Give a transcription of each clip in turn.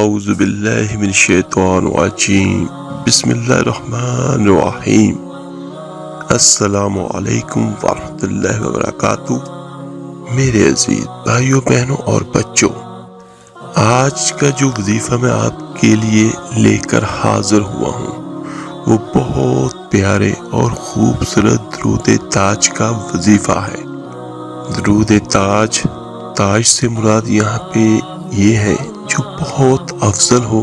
اعوذ باللہ من الشیطان الرجیم بسم اللہ الرحمن الرحیم السلام علیکم ورحمۃ اللہ وبرکاتہ۔ میرے عزیز بھائیوں بہنوں اور بچوں، آج کا جو وظیفہ میں آپ کے لیے لے کر حاضر ہوا ہوں وہ بہت پیارے اور خوبصورت درود تاج کا وظیفہ ہے۔ درود تاج، تاج سے مراد یہاں پہ یہ ہے جو بہت افضل ہو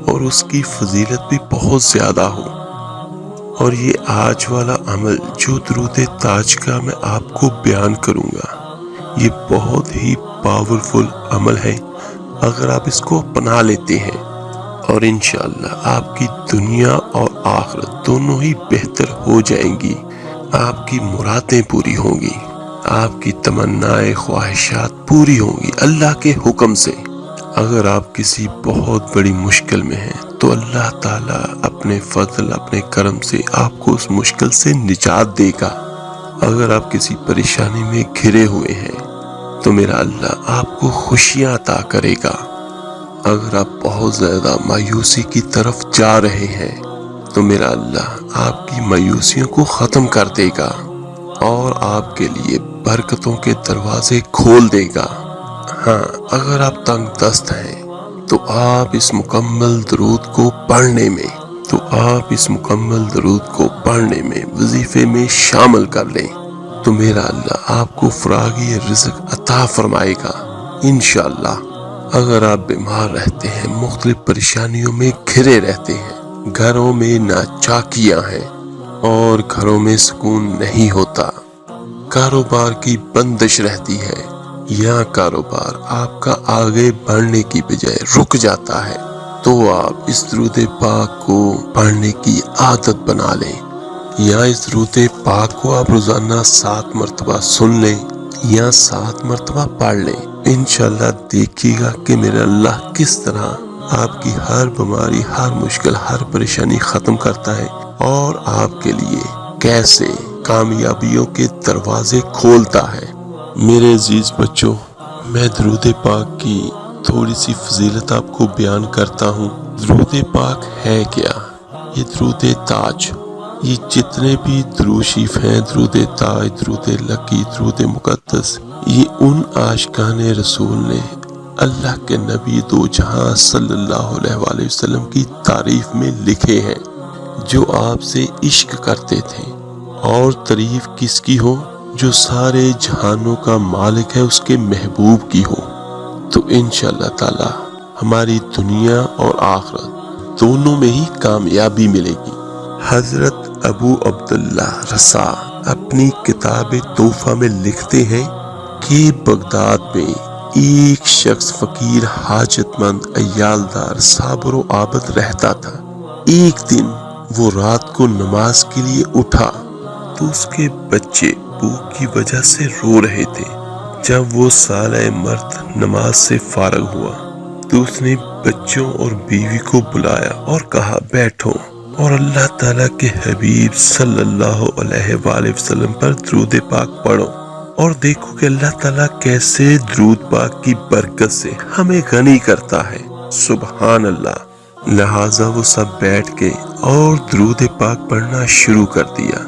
اور اس کی فضیلت بھی بہت زیادہ ہو۔ اور یہ آج والا عمل جو درود تاج کا میں آپ کو بیان کروں گا، یہ بہت ہی پاورفل عمل ہے اگر آپ اس کو اپنا لیتے ہیں، اور انشاءاللہ آپ کی دنیا اور آخرت دونوں ہی بہتر ہو جائیں گی، آپ کی مرادیں پوری ہوں گی، آپ کی تمنائیں خواہشات پوری ہوں گی اللہ کے حکم سے۔ اگر آپ کسی بہت بڑی مشکل میں ہیں تو اللہ تعالیٰ اپنے فضل اپنے کرم سے آپ کو اس مشکل سے نجات دے گا۔ اگر آپ کسی پریشانی میں گھرے ہوئے ہیں تو میرا اللہ آپ کو خوشیاں عطا کرے گا۔ اگر آپ بہت زیادہ مایوسی کی طرف جا رہے ہیں تو میرا اللہ آپ کی مایوسیوں کو ختم کر دے گا اور آپ کے لیے برکتوں کے دروازے کھول دے گا۔ ہاں، اگر آپ تنگ دست ہیں تو آپ اس مکمل درود کو پڑھنے میں وظیفے میں شامل کر لیں تو میرا اللہ آپ کو فراغی رزق عطا فرمائے گا انشاءاللہ۔ اگر آپ بیمار رہتے ہیں، مختلف پریشانیوں میں گھرے رہتے ہیں، گھروں میں ناچاکیاں ہیں اور گھروں میں سکون نہیں ہوتا، کاروبار کی بندش رہتی ہے یا کاروبار آپ کا آگے بڑھنے کی بجائے رک جاتا ہے، تو آپ اس درود پاک کو پڑھنے کی عادت بنا لیں، یا اس درود پاک کو آپ روزانہ 7 مرتبہ سن لیں یا 7 مرتبہ پڑھ لیں۔ انشاءاللہ دیکھیے گا کہ میرا اللہ کس طرح آپ کی ہر بیماری، ہر مشکل، ہر پریشانی ختم کرتا ہے اور آپ کے لیے کیسے کامیابیوں کے دروازے کھولتا ہے۔ میرے عزیز بچوں، میں درود پاک کی تھوڑی سی فضیلت آپ کو بیان کرتا ہوں۔ درود پاک ہے کیا؟ یہ درود تاج، یہ جتنے بھی درود شریف ہیں، درود تاج، درود لکی، درود مقدس، یہ ان عاشقان رسول نے اللہ کے نبی دو جہاں صلی اللہ علیہ وآلہ وسلم کی تعریف میں لکھے ہیں، جو آپ سے عشق کرتے تھے۔ اور تعریف کس کی ہو؟ جو سارے جہانوں کا مالک ہے، اس کے محبوب کی ہو، تو انشاءاللہ تعالی ہماری دنیا اور آخرت دونوں میں ہی کامیابی ملے گی۔ حضرت ابو عبداللہ رسا اپنی کتاب تحفہ میں لکھتے ہیں کہ بغداد میں ایک شخص فقیر، حاجت مند، عیالدار، صابر و عابد رہتا تھا۔ ایک دن وہ رات کو نماز کے لیے اٹھا تو اس کے بچے بھوک کی وجہ سے رو رہے تھے۔ جب وہ صالح مرد نماز سے فارغ ہوا تو اس نے بچوں اور بیوی کو بلایا اور کہا، بیٹھو اور اللہ تعالیٰ کے حبیب صلی اللہ علیہ وآلہ وسلم پر درود پاک پڑھو اور دیکھو کہ اللہ تعالیٰ کیسے درود پاک کی برکت سے ہمیں غنی کرتا ہے۔ سبحان اللہ۔ لہٰذا وہ سب بیٹھ کے اور درود پاک پڑھنا شروع کر دیا۔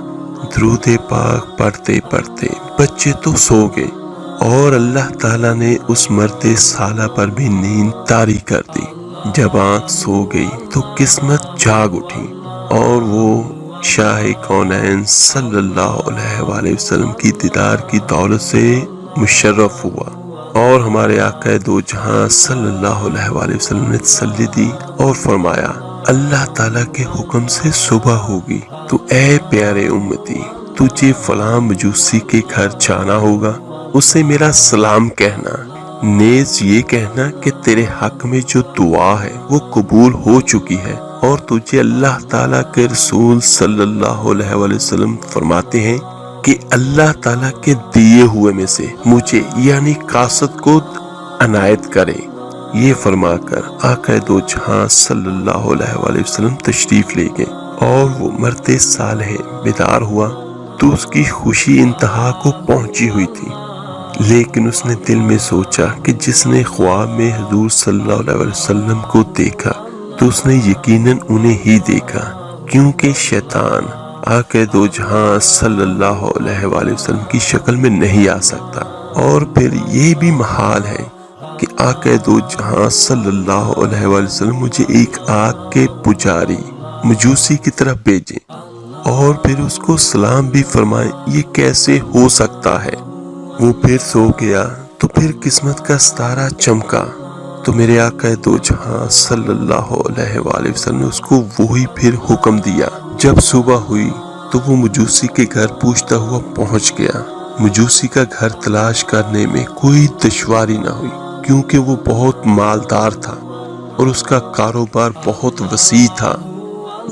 درود پاک پڑھتے پڑھتے بچے تو سو گئے اور اللہ تعالیٰ نے اس مرد صالح پر بھی نیند طاری کر دی۔ جب آنکھ سو گئی تو قسمت جاگ اٹھی اور وہ شاہ کونین صلی اللہ علیہ وآلہ وسلم کی دیدار کی دولت سے مشرف ہوا، اور ہمارے آقا دو جہاں صلی اللہ علیہ وآلہ وسلم نے تسلی دی اور فرمایا، اللہ تعالیٰ کے حکم سے صبح ہوگی تو اے پیارے امتی، تجھے فلاں مجوسی کے گھر جانا ہوگا، اسے میرا سلام کہنا، نیز یہ کہنا کہ تیرے حق میں جو دعا ہے وہ قبول ہو چکی ہے، اور تجھے اللہ تعالیٰ کے رسول صلی اللہ علیہ وآلہ وسلم فرماتے ہیں کہ اللہ تعالیٰ کے دیے ہوئے میں سے مجھے یعنی قاصد کو عنایت کرے۔ یہ فرما کر آقا دو جہاں صلی اللہ علیہ وآلہ وسلم تشریف لے گئے اور وہ مرد صالح بیدار ہوا تو اس کی خوشی انتہا کو پہنچی ہوئی تھی۔ لیکن اس نے دل میں سوچا کہ جس نے خواب میں حضور صلی اللہ علیہ وسلم کو دیکھا تو اس نے یقیناً انہیں ہی دیکھا، کیونکہ شیطان آقا دو جہاں صلی اللہ علیہ وآلہ وسلم کی شکل میں نہیں آ سکتا، اور پھر یہ بھی محال ہے کہ آقا دو جہاں صلی اللہ علیہ وآلہ وسلم مجھے ایک آگ کے پجاری مجوسی کی طرف بھیجیں اور پھر اس کو سلام بھی فرمائیں، یہ کیسے ہو سکتا ہے؟ وہ پھر سو گیا تو پھر قسمت کا ستارہ چمکا تو میرے آقا دو جہاں صلی اللہ علیہ وآلہ وسلم نے اس کو وہی پھر حکم دیا۔ جب صبح ہوئی تو وہ مجوسی کے گھر پوچھتا ہوا پہنچ گیا۔ مجوسی کا گھر تلاش کرنے میں کوئی دشواری نہ ہوئی، کیونکہ وہ بہت مالدار تھا اور اس کا کاروبار بہت وسیع تھا۔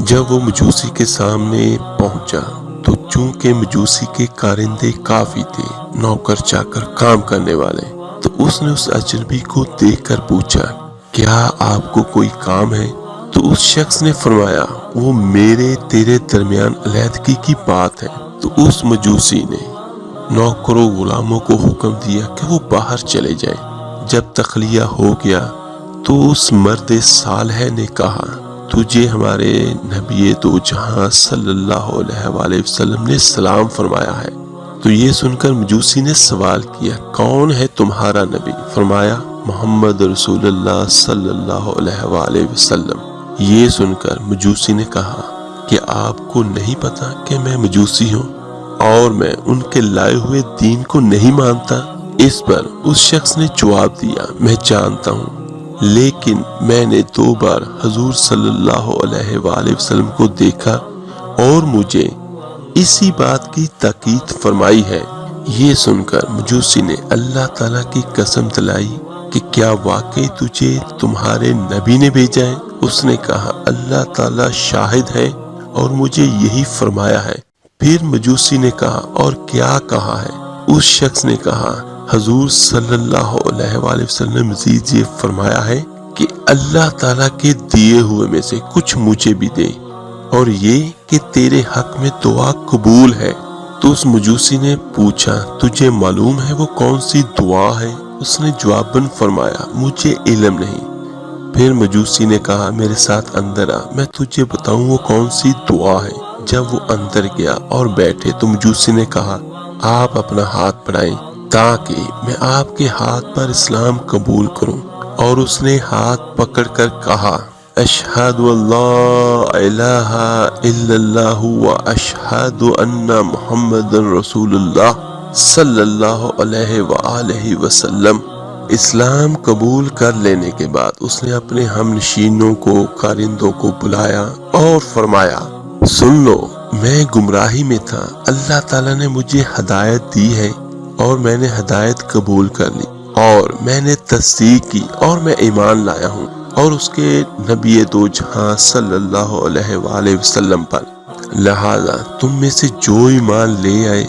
جب وہ مجوسی کے سامنے پہنچا تو چونکہ مجوسی کے کارندے کافی تھے، نوکر چاکر کام کرنے والے، تو اس نے اس اجنبی کو دیکھ کر پوچھا، کیا آپ کو کوئی کام ہے؟ تو اس شخص نے فرمایا، وہ میرے تیرے درمیان علیحدگی کی بات ہے۔ تو اس مجوسی نے نوکروں غلاموں کو حکم دیا کہ وہ باہر چلے جائیں۔ جب تخلیہ ہو گیا تو اس مرد صالح نے کہا، تجھے ہمارے نبی دو جہاں صلی اللہ علیہ وآلہ وسلم نے سلام فرمایا ہے۔ تو یہ سن کر مجوسی نے سوال کیا، کون ہے تمہارا نبی؟ فرمایا، محمد رسول اللہ صلی اللہ علیہ وآلہ وسلم۔ یہ سن کر مجوسی نے کہا کہ آپ کو نہیں پتا کہ میں مجوسی ہوں اور میں ان کے لائے ہوئے دین کو نہیں مانتا؟ اس پر اس شخص نے جواب دیا، میں جانتا ہوں، لیکن میں نے 2 بار حضور صلی اللہ علیہ وآلہ وسلم کو دیکھا اور مجھے اسی بات کی تاکید فرمائی ہے۔ یہ سن کر مجوسی نے اللہ تعالیٰ کی قسم دلائی کہ کیا واقعی تجھے تمہارے نبی نے بھیجا ہے؟ اس نے کہا، اللہ تعالیٰ شاہد ہے اور مجھے یہی فرمایا ہے۔ پھر مجوسی نے کہا، اور کیا کہا ہے؟ اس شخص نے کہا، حضور صلی اللہ علیہ وآلہ وسلم نے مزید یہ فرمایا ہے کہ اللہ تعالیٰ کے دیے ہوئے میں سے کچھ مجھے بھی دے، اور یہ کہ تیرے حق میں دعا قبول ہے۔ تو اس مجوسی نے پوچھا، تجھے معلوم ہے وہ کون سی دعا ہے؟ اس نے جواباً فرمایا، مجھے علم نہیں۔ پھر مجوسی نے کہا، میرے ساتھ اندر آ، میں تجھے بتاؤں وہ کون سی دعا ہے۔ جب وہ اندر گیا اور بیٹھے تو مجوسی نے کہا، آپ اپنا ہاتھ بڑھائیں تاکہ میں آپ کے ہاتھ پر اسلام قبول کروں۔ اور اس نے ہاتھ پکڑ کر کہا، اشہد اللہ الہ الا اللہ و اشہد ان محمد رسول اللہ صلی اللہ علیہ وآلہ وسلم۔ اسلام قبول کر لینے کے بعد اس نے اپنے ہم نشینوں کو، کارندوں کو بلایا اور فرمایا، سن لو، میں گمراہی میں تھا، اللہ تعالیٰ نے مجھے ہدایت دی ہے اور میں نے ہدایت قبول کر لی اور میں نے تصدیق کی اور میں ایمان لایا ہوں اور اس کے نبی دو جہاں صلی اللہ علیہ وآلہ وسلم پر۔ لہذا تم میں سے جو ایمان لے آئے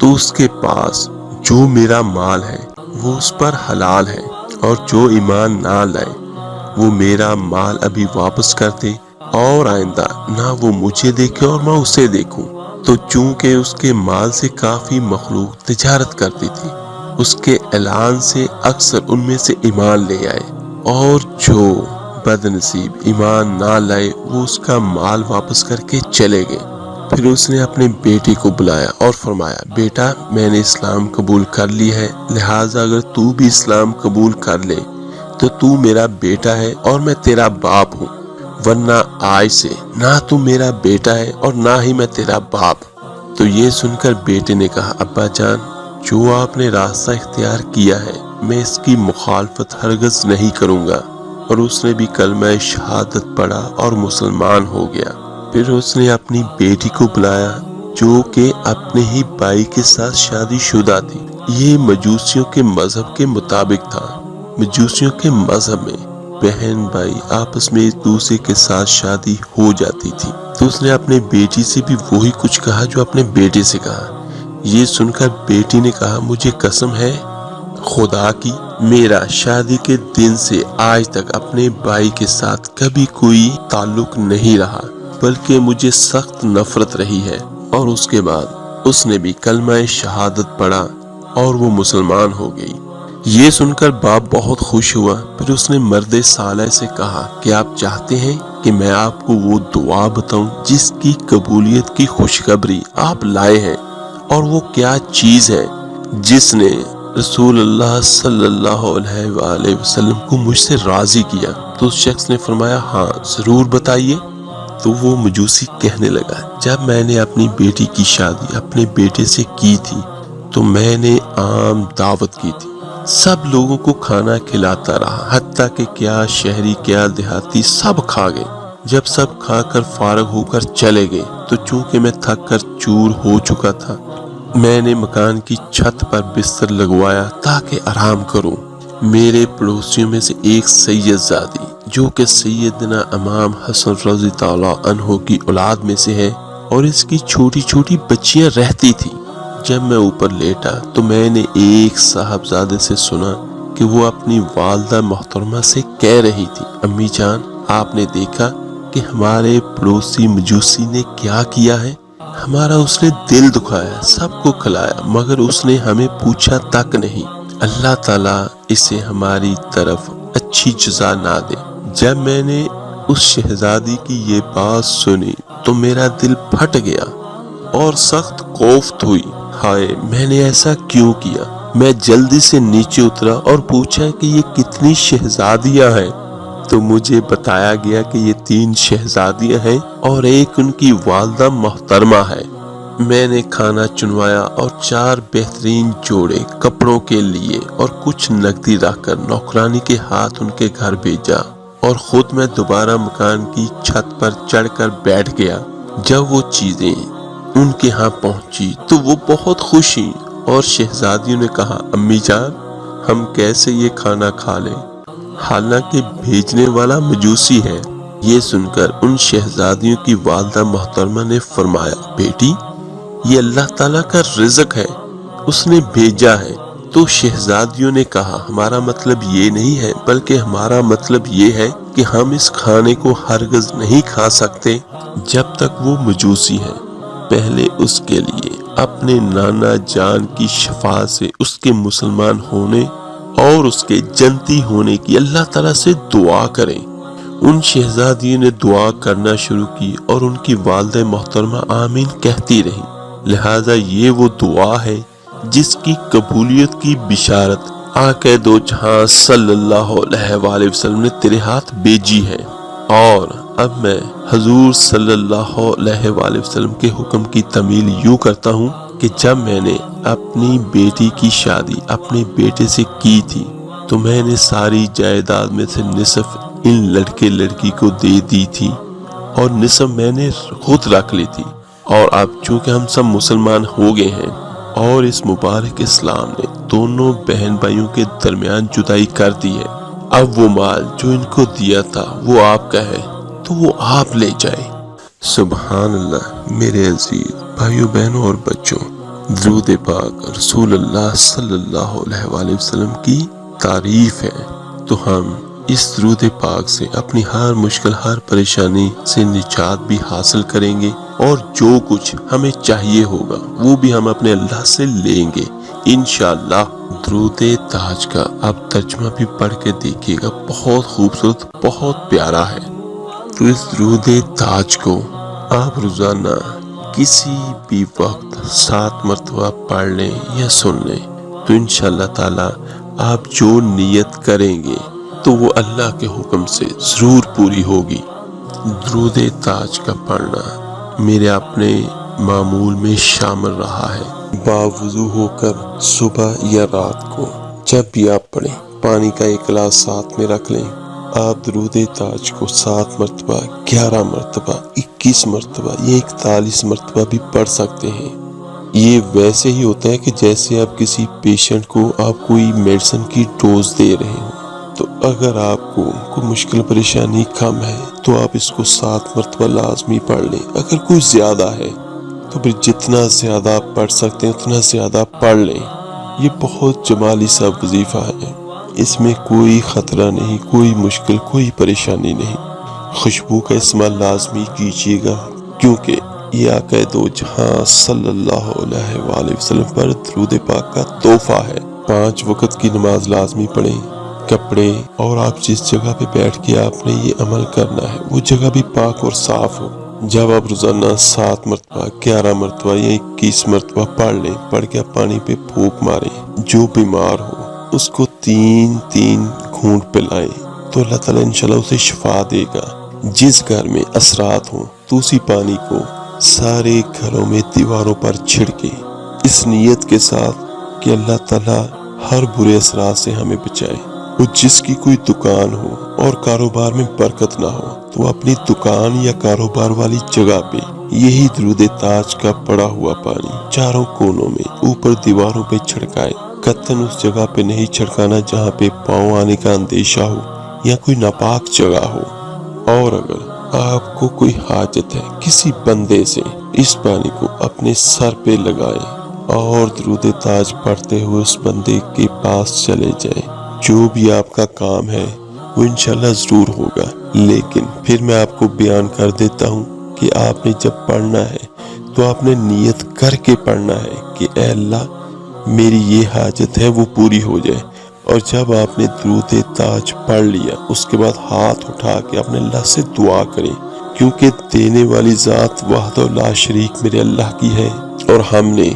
تو اس کے پاس جو میرا مال ہے وہ اس پر حلال ہے، اور جو ایمان نہ لائے وہ میرا مال ابھی واپس کر دے اور آئندہ نہ وہ مجھے دیکھے اور میں اسے دیکھوں۔ تو چونکہ اس کے مال سے کافی مخلوق تجارت کرتی تھی، اس کے اعلان سے اکثر ان میں سے ایمان لے آئے، اور جو بد نصیب ایمان نہ لائے وہ اس کا مال واپس کر کے چلے گئے۔ پھر اس نے اپنے بیٹے کو بلایا اور فرمایا، بیٹا، میں نے اسلام قبول کر لی ہے، لہٰذا اگر تو بھی اسلام قبول کر لے تو میرا بیٹا ہے اور میں تیرا باپ ہوں، ورنہ آج سے نہ تو میرا بیٹا ہے اور نہ ہی میں تیرا باپ۔ تو یہ سن کر بیٹے نے کہا، ابا جان، جو آپ نے راستہ اختیار کیا ہے میں اس کی مخالفت ہرگز نہیں کروں گا۔ اور اس نے بھی کلمہ شہادت پڑھا اور مسلمان ہو گیا۔ پھر اس نے اپنی بیٹی کو بلایا جو کہ اپنے ہی بھائی کے ساتھ شادی شدہ تھی۔ یہ مجوسیوں کے مذہب کے مطابق تھا۔ مجوسیوں کے مذہب میں بہن بھائی آپس میں ایک دوسرے کے ساتھ شادی ہو جاتی تھی۔ تو اس نے اپنے بیٹی سے بھی وہی کچھ کہا جو اپنے بیٹے سے کہا۔ یہ سن کر بیٹی نے کہا، مجھے قسم ہے خدا کی، میرا شادی کے دن سے آج تک اپنے بھائی کے ساتھ کبھی کوئی تعلق نہیں رہا، بلکہ مجھے سخت نفرت رہی ہے۔ اور اس کے بعد اس نے بھی کلمہ شہادت پڑھا اور وہ مسلمان ہو گئی۔ یہ سن کر باپ بہت خوش ہوا۔ پھر اس نے مرد صالح سے کہا کہ آپ چاہتے ہیں کہ میں آپ کو وہ دعا بتاؤں جس کی قبولیت کی خوشخبری آپ لائے ہیں، اور وہ کیا چیز ہے جس نے رسول اللہ صلی اللہ علیہ وآلہ وسلم کو مجھ سے راضی کیا؟ تو اس شخص نے فرمایا ہاں ضرور بتائیے۔ تو وہ مجوسی کہنے لگا جب میں نے اپنی بیٹی کی شادی اپنے بیٹے سے کی تھی تو میں نے عام دعوت کی تھی، سب لوگوں کو کھانا کھلاتا رہا، حتیٰ کہ کیا شہری کیا دیہاتی سب کھا گئے۔ جب سب کھا کر فارغ ہو کر چلے گئے تو چونکہ میں تھک کر چور ہو چکا تھا، میں نے مکان کی چھت پر بستر لگوایا تاکہ آرام کروں۔ میرے پڑوسیوں میں سے ایک سید زادی جو کہ سیدنا امام حسن رضی اللہ عنہ کی اولاد میں سے ہے، اور اس کی چھوٹی چھوٹی بچیاں رہتی تھی۔ جب میں اوپر لیٹا تو میں نے ایک صاحبزادے سے سنا کہ وہ اپنی والدہ محترمہ سے کہہ رہی تھی امی جان آپ نے دیکھا کہ ہمارے پڑوسی مجوسی نے کیا کیا ہے؟ ہمارا اس نے دل دکھایا، سب کو کھلایا، مگر اس نے ہمیں پوچھا تک نہیں۔ اللہ تعالیٰ اسے ہماری طرف اچھی جزا نہ دے۔ جب میں نے اس شہزادی کی یہ بات سنی تو میرا دل پھٹ گیا اور سخت کوفت ہوئی۔ ہائے میں نے ایسا کیوں کیا؟ میں جلدی سے نیچے اترا اور پوچھا کہ یہ کتنی شہزادیاں ہیں؟ تو مجھے بتایا گیا کہ یہ 3 شہزادیاں ہیں اور ایک ان کی والدہ محترمہ ہے۔ میں نے کھانا چنوایا اور 4 بہترین جوڑے کپڑوں کے لیے اور کچھ نقدی رکھ کر نوکرانی کے ہاتھ ان کے گھر بھیجا، اور خود میں دوبارہ مکان کی چھت پر چڑھ کر بیٹھ گیا۔ جب وہ چیزیں ان کے ہاں پہنچی تو وہ بہت خوش ہوئی، اور شہزادیوں نے کہا امی جان ہم کیسے یہ کھانا کھا لیں، حالانکہ بھیجنے والا مجوسی ہے۔ یہ سن کر ان شہزادیوں کی والدہ محترمہ نے فرمایا بیٹی یہ اللہ تعالیٰ کا رزق ہے، اس نے بھیجا ہے۔ تو شہزادیوں نے کہا ہمارا مطلب یہ نہیں ہے، بلکہ ہمارا مطلب یہ ہے کہ ہم اس کھانے کو ہرگز نہیں کھا سکتے جب تک وہ مجوسی ہے۔ پہلے اس کے لیے اپنے نانا جان کی شفاعت سے اس کے مسلمان ہونے اور اس کے جنتی ہونے کی اللہ تعالیٰ سے دعا کریں۔ ان شہزادیوں نے دعا کرنا شروع کی اور ان کی والدہ محترمہ آمین کہتی رہی۔ لہذا یہ وہ دعا ہے جس کی قبولیت کی بشارت آقا دو جہاں صلی اللہ علیہ وآلہ وسلم نے تیرے ہاتھ بھیجی ہے۔ اور اب میں حضور صلی اللہ علیہ وآلہ وسلم کے حکم کی تعمیل یوں کرتا ہوں کہ جب میں نے اپنی بیٹی کی شادی اپنے بیٹے سے کی تھی تو میں نے ساری جائیداد میں سے نصف ان لڑکے لڑکی کو دے دی تھی اور نصف میں نے خود رکھ لی تھی۔ اور اب چونکہ ہم سب مسلمان ہو گئے ہیں اور اس مبارک اسلام نے دونوں بہن بھائیوں کے درمیان جدائی کر دی ہے، اب وہ مال جو ان کو دیا تھا وہ آپ کا ہے تو وہ آپ لے جائے۔ سبحان اللہ۔ میرے عزیز بھائیوں بہنوں اور بچوں، درود پاک رسول اللہ صلی اللہ علیہ وآلہ وسلم کی تعریف ہے، تو ہم اس درود پاک سے اپنی ہر مشکل ہر پریشانی سے نجات بھی حاصل کریں گے، اور جو کچھ ہمیں چاہیے ہوگا وہ بھی ہم اپنے اللہ سے لیں گے انشاءاللہ۔ درود تاج کا آپ ترجمہ بھی پڑھ کے دیکھیے گا، بہت خوبصورت بہت پیارا ہے۔ تو اس درود تاج کو آپ روزانہ کسی بھی وقت 7 مرتبہ پڑھ لیں یا سن لیں تو انشاءاللہ تعالی آپ جو نیت کریں گے تو وہ اللہ کے حکم سے ضرور پوری ہوگی۔ درود تاج کا پڑھنا میرے اپنے معمول میں شامل رہا ہے۔ باوضو ہو کر صبح یا رات کو جب بھی آپ پڑھیں، پانی کا ایک گلاس ساتھ میں رکھ لیں، آپ درود تاج کو 7 مرتبہ 11 مرتبہ 21 مرتبہ یا 41 مرتبہ بھی پڑھ سکتے ہیں۔ یہ ویسے ہی ہوتا ہے کہ جیسے آپ کسی پیشنٹ کو آپ کوئی میڈیسن کی ڈوز دے رہے ہوں، تو اگر آپ کو کوئی مشکل پریشانی کم ہے تو آپ اس کو 7 مرتبہ لازمی پڑھ لیں۔ اگر کوئی زیادہ ہے تو پھر جتنا زیادہ آپ پڑھ سکتے ہیں اتنا زیادہ پڑھ لیں۔ یہ بہت جمالی سا وظیفہ ہے، اس میں کوئی خطرہ نہیں، کوئی مشکل کوئی پریشانی نہیں۔ خوشبو کا استعمال لازمی کیجیے گا، کیونکہ یہ آقا دو جہاں صلی اللہ علیہ وآلہ وسلم پر درود پاک کا تحفہ ہے۔ 5 وقت کی نماز لازمی پڑھیں۔ کپڑے اور آپ جس جگہ پہ بیٹھ کے آپ نے یہ عمل کرنا ہے وہ جگہ بھی پاک اور صاف ہو۔ جب آپ روزانہ 7 مرتبہ 11 مرتبہ یا 21 مرتبہ پڑھ لیں، پڑھ کے آپ پانی پہ پھونک ماریں، جو بیمار ہو اس کو 3 گھونٹ پلائیں تو اللہ تعالیٰ انشاءاللہ اسے شفا دے گا۔ جس گھر میں اثرات ہوں تو اسی پانی کو سارے گھروں میں دیواروں پر چھڑکے، اس نیت کے ساتھ کہ اللہ تعالیٰ ہر برے اثرات سے ہمیں بچائے۔ اور جس کی کوئی دکان ہو اور کاروبار میں برکت نہ ہو تو وہ اپنی دکان یا کاروبار والی جگہ پہ یہی درود تاج کا پڑا ہوا پانی چاروں کونوں میں اوپر دیواروں پہ چھڑکائے۔ قطعاً اس جگہ پہ نہیں چھڑکانا جہاں پہ پاؤں آنے کا اندیشہ ہو یا کوئی ناپاک جگہ ہو۔ اور اگر آپ کو کوئی حاجت ہے کسی بندے سے، اس پانی کو اپنے سر پہ لگائیں اور درود تاج پڑھتے ہوئے اس بندے کے پاس چلے جائیں۔ جو بھی آپ کا کام ہے وہ انشاءاللہ ضرور ہوگا، لیکن پھر میں آپ کو بیان کر دیتا ہوں کہ آپ نے جب پڑھنا ہے تو آپ نے نیت کر کے پڑھنا ہے کہ اے اللہ میری یہ حاجت ہے وہ پوری ہو جائے۔ اور جب آپ نے درود تاج پڑھ لیا اس کے بعد ہاتھ اٹھا کے اپنے اللہ سے دعا کریں، کیونکہ دینے والی ذات وحدہ لا شریک میرے اللہ کی ہے، اور ہم نے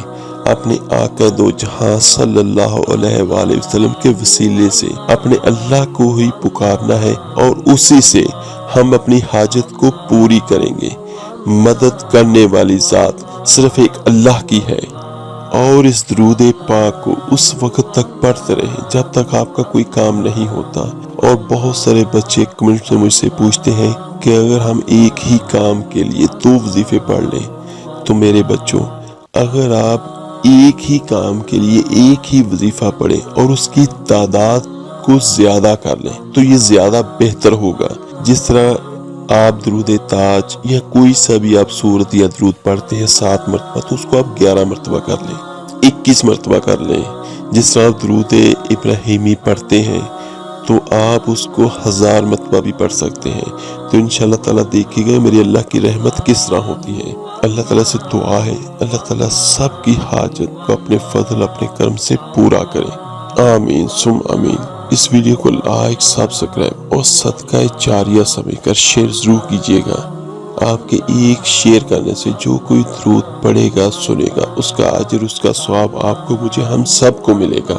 اپنے آقا دو جہاں صلی اللہ علیہ وآلہ وسلم کے وسیلے سے اپنے اللہ کو ہی پکارنا ہے اور اسی سے ہم اپنی حاجت کو پوری کریں گے۔ مدد کرنے والی ذات صرف ایک اللہ کی ہے، اور اس درود پاک کو اس وقت تک پڑھتے رہیں جب تک آپ کا کوئی کام نہیں ہوتا۔ اور بہت سارے بچے کمنٹ میں مجھ سے پوچھتے ہیں کہ اگر ہم ایک ہی کام کے لیے 2 وظیفے پڑھ لیں، تو میرے بچوں اگر آپ ایک ہی کام کے لیے ایک ہی وظیفہ پڑھیں اور اس کی تعداد کو زیادہ کر لیں تو یہ زیادہ بہتر ہوگا۔ جس طرح آپ درود تاج یا کوئی سا بھی آپ سورت یا درود پڑھتے ہیں 7 مرتبہ تو اس کو آپ 11 مرتبہ کر لیں، 21 مرتبہ کر لیں۔ جس طرح آپ درود ابراہیمی پڑھتے ہیں تو آپ اس کو 1000 مرتبہ بھی پڑھ سکتے ہیں۔ تو انشاءاللہ تعالیٰ دیکھے گا میری اللہ کی رحمت کس طرح ہوتی ہے۔ اللہ تعالیٰ سے دعا ہے اللہ تعالیٰ سب کی حاجت کو اپنے فضل اپنے کرم سے پورا کرے، آمین ثم آمین۔ اس ویڈیو کو لائک، سبسکرائب اور صدقہ جاریہ سمجھ کر شیئر ضرور کیجیے گا۔ آپ کے ایک شیئر کرنے سے جو کوئی درود پڑھے گا سنے گا اس کا اجر اس کا ثواب آپ کو مجھے ہم سب کو ملے گا۔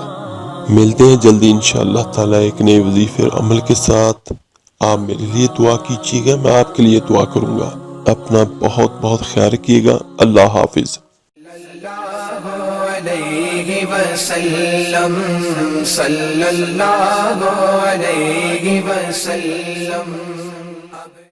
ملتے ہیں جلدی انشاءاللہ تعالیٰ ایک نئے وظیفے اور عمل کے ساتھ۔ آپ میرے لیے دعا کیجیے گا، میں آپ کے لیے دعا کروں گا۔ اپنا بہت بہت خیال رکھیے گا۔ اللہ حافظ۔ علیہ وسلم صلی اللہ علیہ وسلم۔